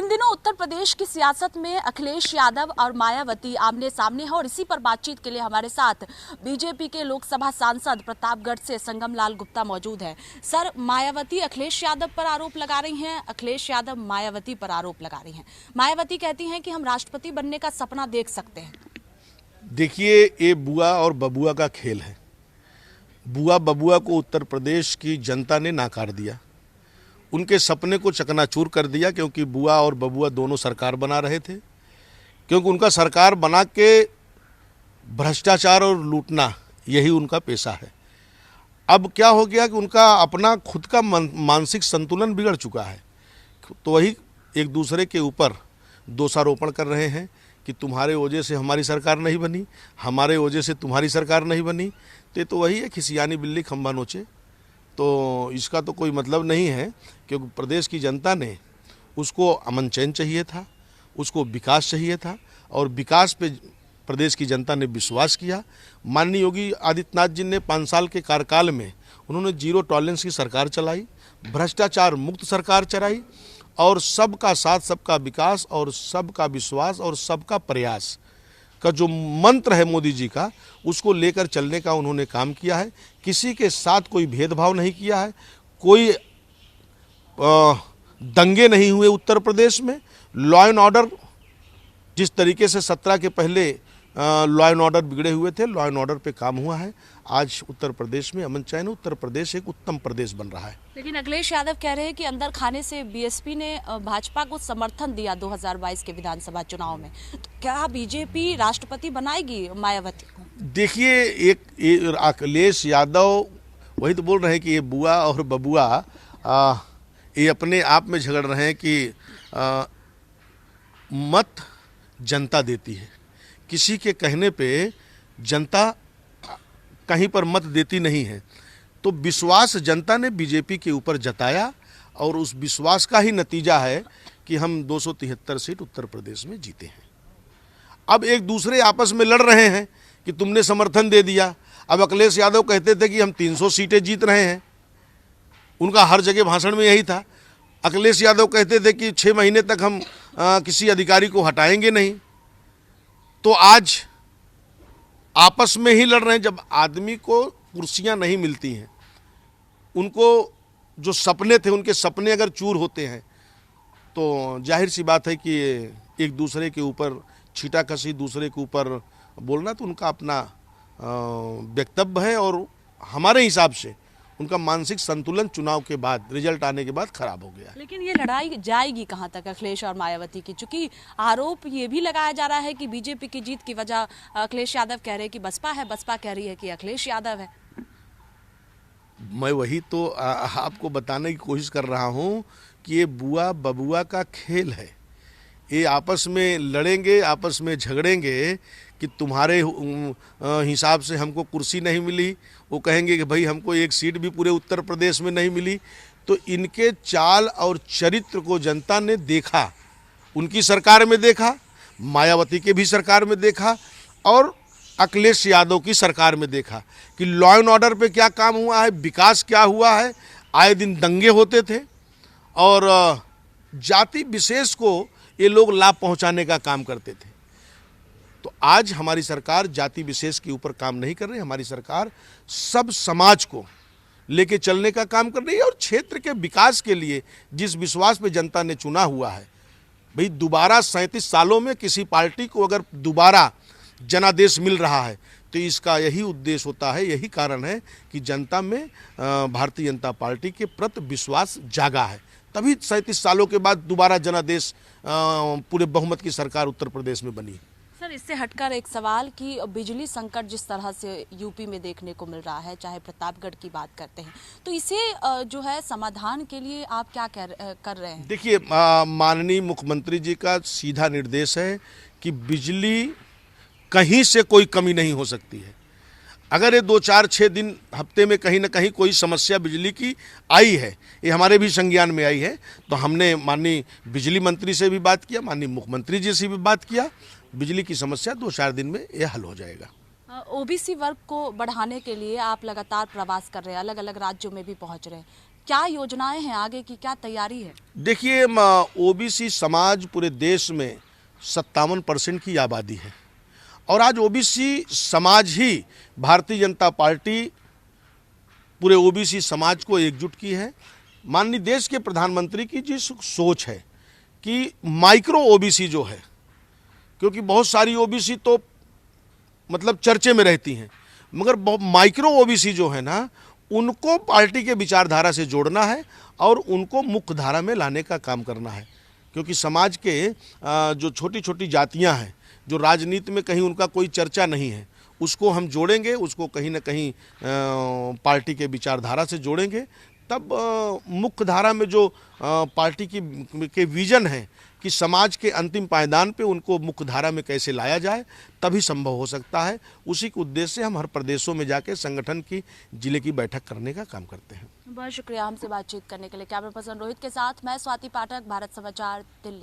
इन दिनों उत्तर प्रदेश की सियासत में अखिलेश यादव और मायावती आमने सामने हैं और इसी पर बातचीत के लिए हमारे साथ बीजेपी के लोकसभा सांसद प्रतापगढ़ से संगम लाल गुप्ता मौजूद है। सर, मायावती अखिलेश यादव पर आरोप लगा रही हैं, अखिलेश यादव मायावती पर आरोप लगा रही हैं। मायावती कहती हैं कि हम राष्ट्रपति बनने का सपना देख सकते हैं। देखिए, ये बुआ और बबुआ का खेल है। बुआ बबुआ को उत्तर प्रदेश की जनता ने नाकार दिया, उनके सपने को चकनाचूर कर दिया, क्योंकि बुआ और बबुआ दोनों सरकार बना रहे थे। क्योंकि उनका सरकार बना के भ्रष्टाचार और लूटना यही उनका पेशा है। अब क्या हो गया कि उनका अपना खुद का मानसिक संतुलन बिगड़ चुका है, तो वही एक दूसरे के ऊपर दोषारोपण कर रहे हैं कि तुम्हारे वजह से हमारी सरकार नहीं बनी, हमारे वजह से तुम्हारी सरकार नहीं बनी। तो वही है, खिसियानी बिल्ली खंभा नोचे। तो इसका तो कोई मतलब नहीं है, क्योंकि प्रदेश की जनता ने उसको अमन चैन चाहिए था, उसको विकास चाहिए था, और विकास पे प्रदेश की जनता ने विश्वास किया। माननीय योगी आदित्यनाथ जी ने 5 साल के कार्यकाल में उन्होंने जीरो टॉलरेंस की सरकार चलाई, भ्रष्टाचार मुक्त सरकार चलाई, और सबका साथ, सबका विकास और सबका विश्वास और सबका प्रयास का जो मंत्र है मोदी जी का, उसको लेकर चलने का उन्होंने काम किया है। किसी के साथ कोई भेदभाव नहीं किया है, कोई दंगे नहीं हुए उत्तर प्रदेश में। लॉ एंड ऑर्डर, जिस तरीके से 17 के पहले लॉ एंड ऑर्डर बिगड़े हुए थे, लॉ एंड ऑर्डर पे काम हुआ है। आज उत्तर प्रदेश में अमन चैन, उत्तर प्रदेश एक उत्तम प्रदेश बन रहा है। लेकिन अखिलेश यादव कह रहे हैं कि अंदर खाने से बीएसपी ने भाजपा को समर्थन दिया 2022 के विधानसभा चुनाव में। तो क्या बीजेपी राष्ट्रपति बनाएगी मायावती को? देखिए, एक अखिलेश यादव वही तो बोल रहे हैं कि ये बुआ और बबुआ ये अपने आप में झगड़ रहे हैं कि मत जनता देती है। किसी के कहने पे जनता कहीं पर मत देती नहीं है। तो विश्वास जनता ने बीजेपी के ऊपर जताया, और उस विश्वास का ही नतीजा है कि हम 273 सीट उत्तर प्रदेश में जीते हैं। अब एक दूसरे आपस में लड़ रहे हैं कि तुमने समर्थन दे दिया। अब अखिलेश यादव कहते थे कि हम 300 सीटें जीत रहे हैं, उनका हर जगह भाषण में यही था। अखिलेश यादव कहते थे कि 6 महीने तक हम किसी अधिकारी को हटाएंगे नहीं। तो आज आपस में ही लड़ रहे हैं। जब आदमी को कुर्सियां नहीं मिलती हैं, उनको जो सपने थे, उनके सपने अगर चूर होते हैं, तो जाहिर सी बात है कि एक दूसरे के ऊपर छीटाकशी, दूसरे के ऊपर बोलना तो उनका अपना वक्तव्य है। और हमारे हिसाब से उनका मानसिक संतुलन चुनाव के बाद, रिजल्ट आने के बाद खराब हो गया। लेकिन ये लड़ाई जाएगी कहां तक अखिलेश और मायावती की? चूंकि आरोप ये भी लगाया जा रहा है कि बीजेपी की जीत की वजह अखिलेश यादव कह रहे हैं कि बसपा है, बसपा कह रही है कि अखिलेश यादव है। मैं वही तो आपको बताने की कोशिश कर रहा हूं कि ये बुआ बबुआ का खेल है। ये आपस में लड़ेंगे, आपस में झगड़ेंगे कि तुम्हारे हिसाब से हमको कुर्सी नहीं मिली, वो कहेंगे कि भाई हमको एक सीट भी पूरे उत्तर प्रदेश में नहीं मिली। तो इनके चाल और चरित्र को जनता ने देखा, उनकी सरकार में देखा, मायावती के भी सरकार में देखा, और अखिलेश यादव की सरकार में देखा कि लॉ एंड ऑर्डर पे क्या काम हुआ है, विकास क्या हुआ है। आए दिन दंगे होते थे, और जाति विशेष को ये लोग लाभ पहुंचाने का काम करते थे। तो आज हमारी सरकार जाति विशेष के ऊपर काम नहीं कर रही। हमारी सरकार सब समाज को लेके चलने का काम कर रही है, और क्षेत्र के विकास के लिए जिस विश्वास पे जनता ने चुना हुआ है, भाई दोबारा 37 सालों में किसी पार्टी को अगर दोबारा जनादेश मिल रहा है, तो इसका यही उद्देश्य होता है, यही कारण है कि जनता में भारतीय जनता पार्टी के प्रति विश्वास जागा है। तभी 37 सालों के बाद दोबारा जनादेश पूरे बहुमत की सरकार उत्तर प्रदेश में बनी। सर, इससे हटकर एक सवाल कि बिजली संकट जिस तरह से यूपी में देखने को मिल रहा है, चाहे प्रतापगढ़ की बात करते हैं, तो इसे जो है समाधान के लिए आप क्या कर रहे हैं? देखिए, माननीय मुख्यमंत्री जी का सीधा निर्देश है कि बिजली कहीं से कोई कमी नहीं हो सकती है। अगर ये 2, 4, 6 दिन हफ्ते में कहीं ना कहीं कोई समस्या बिजली की आई है, ये हमारे भी संज्ञान में आई है, तो हमने माननीय बिजली मंत्री से भी बात किया, माननीय मुख्यमंत्री जी से भी बात किया। बिजली की समस्या 2-4 दिन में ये हल हो जाएगा। ओबीसी वर्ग को बढ़ाने के लिए आप लगातार प्रवास कर रहे हैं, अलग अलग राज्यों में भी पहुंच रहे हैं। क्या योजनाएं हैं आगे की, क्या तैयारी है? देखिए, ओबीसी समाज पूरे देश में 57% की आबादी है और आज ओबीसी समाज ही भारतीय जनता पार्टी पूरे ओबीसी समाज को एकजुट की है। माननीय देश के प्रधानमंत्री की जिस सोच है कि माइक्रो ओबीसी जो है, क्योंकि बहुत सारी ओबीसी तो मतलब चर्चे में रहती हैं, मगर माइक्रो ओबीसी जो है ना, उनको पार्टी के विचारधारा से जोड़ना है और उनको मुख्य धारा में लाने का काम करना है। क्योंकि समाज के जो छोटी छोटी जातियां हैं, जो राजनीति में कहीं उनका कोई चर्चा नहीं है, उसको हम जोड़ेंगे, उसको कहीं ना कहीं पार्टी के विचारधारा से जोड़ेंगे, तब मुख्य धारा में जो पार्टी के विजन है कि समाज के अंतिम पायदान पे उनको मुख्य धारा में कैसे लाया जाए, तभी संभव हो सकता है। उसी के उद्देश्य से हम हर प्रदेशों में जाके संगठन की जिले की बैठक करने का काम करते हैं। बहुत शुक्रिया हमसे बातचीत करने के लिए। कैमरा पर्सन रोहित के साथ मैं स्वाति पाठक, भारत समाचार, दिल्ली।